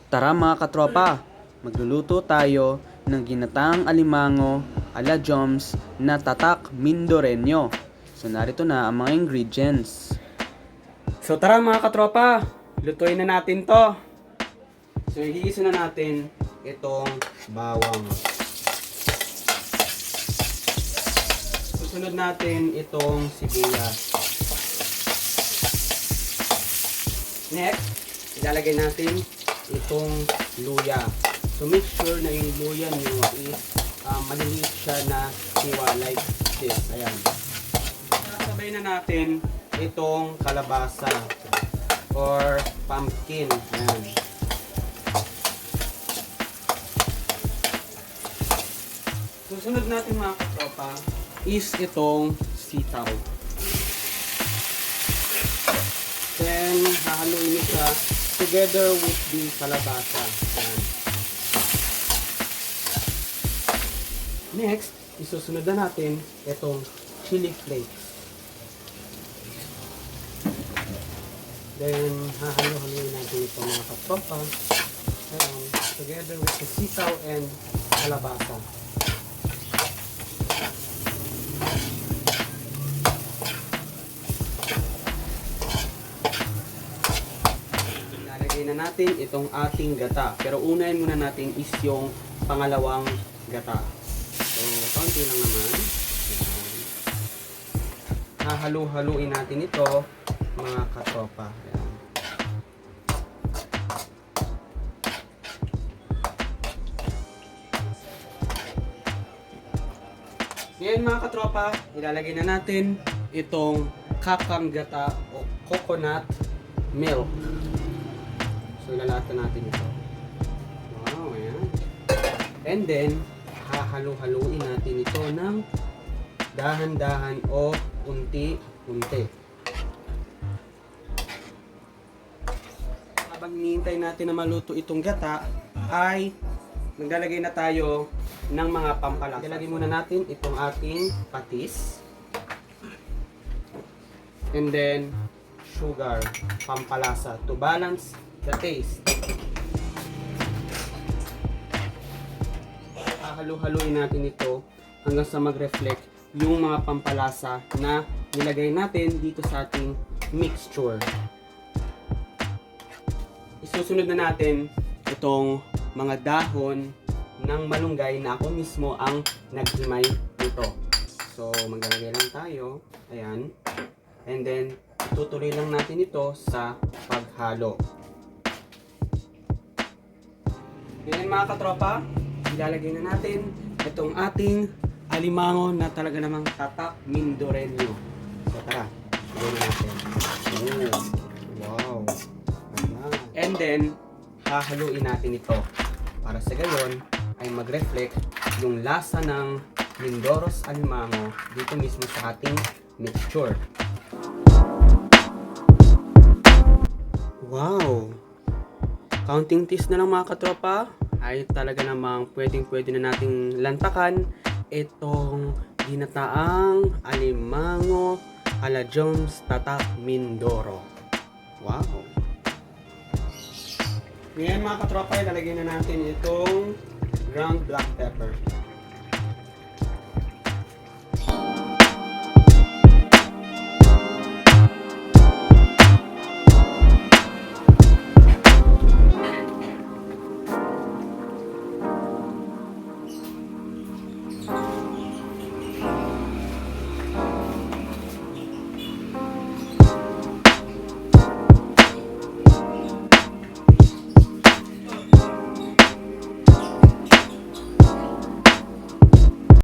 Tara mga katropa, magluluto tayo ng ginataang alimango ala Joms na tatak Mindoreño. So narito na ang mga ingredients. So tara mga katropa, lutuin na natin to. So igigisa na natin itong bawang. Susunod natin itong sibuyas. Next, ilalagay natin itong luya. So make sure na yung luya nyo is maliliit siya na siwa like this. Ayan. Sabay na natin itong kalabasa or pumpkin. Ayan. Susunod natin mga katropa is itong sitaw. Then hahaluin nyo siya together with the kalabasa. Ayan. Next, isusunod na natin itong chili flakes. Then, hahalo-haloin natin ito mga katropa. Ayan, together with the sitaw and kalabasa. Ilalagay na natin itong ating gata. Pero unahin muna natin is yung pangalawang gata. So, kaunti lang naman. Ayan. Hahalo-haluin natin ito mga katropa. Ayan. Ngayon mga katropa, ilalagay na natin itong kakanggata o coconut milk. So ilalata natin ito. Wow, ayan. And then, hahalo-haluin natin ito ng dahan-dahan o unti-unti. Habang hinihintay natin na maluto itong gata, ay maglalagay na tayo ng mga pampalasa. Ilalagay muna natin itong ating patis. And then, sugar, pampalasa to balance the taste. Halo-haluin natin ito hanggang sa mag-reflect yung mga pampalasa na nilagay natin dito sa ating mixture. Isusunod na natin itong mga dahon ng malunggay na ako mismo ang naghimay nito. So, maglalagay lang tayo. Ayan. And then, itutuloy lang natin ito sa paghalo. Ngayon mga katropa, ilalagay na natin itong ating alimango na talaga namang tatak Mindoreño. So tara, gawin na natin. Oh, wow. Ayan. And then, hahaluin natin ito para sa gayon ay mag-reflect yung lasa ng Mindoros alimango dito mismo sa ating mixture. Wow! Counting teas na lang mga katropa ay talaga namang pwedeng-pwede na nating lantakan itong ginataang alimango ala Joms tatak Mindoro. Wow! Ngayon mga katropa, ilalagay na natin itong ground black pepper.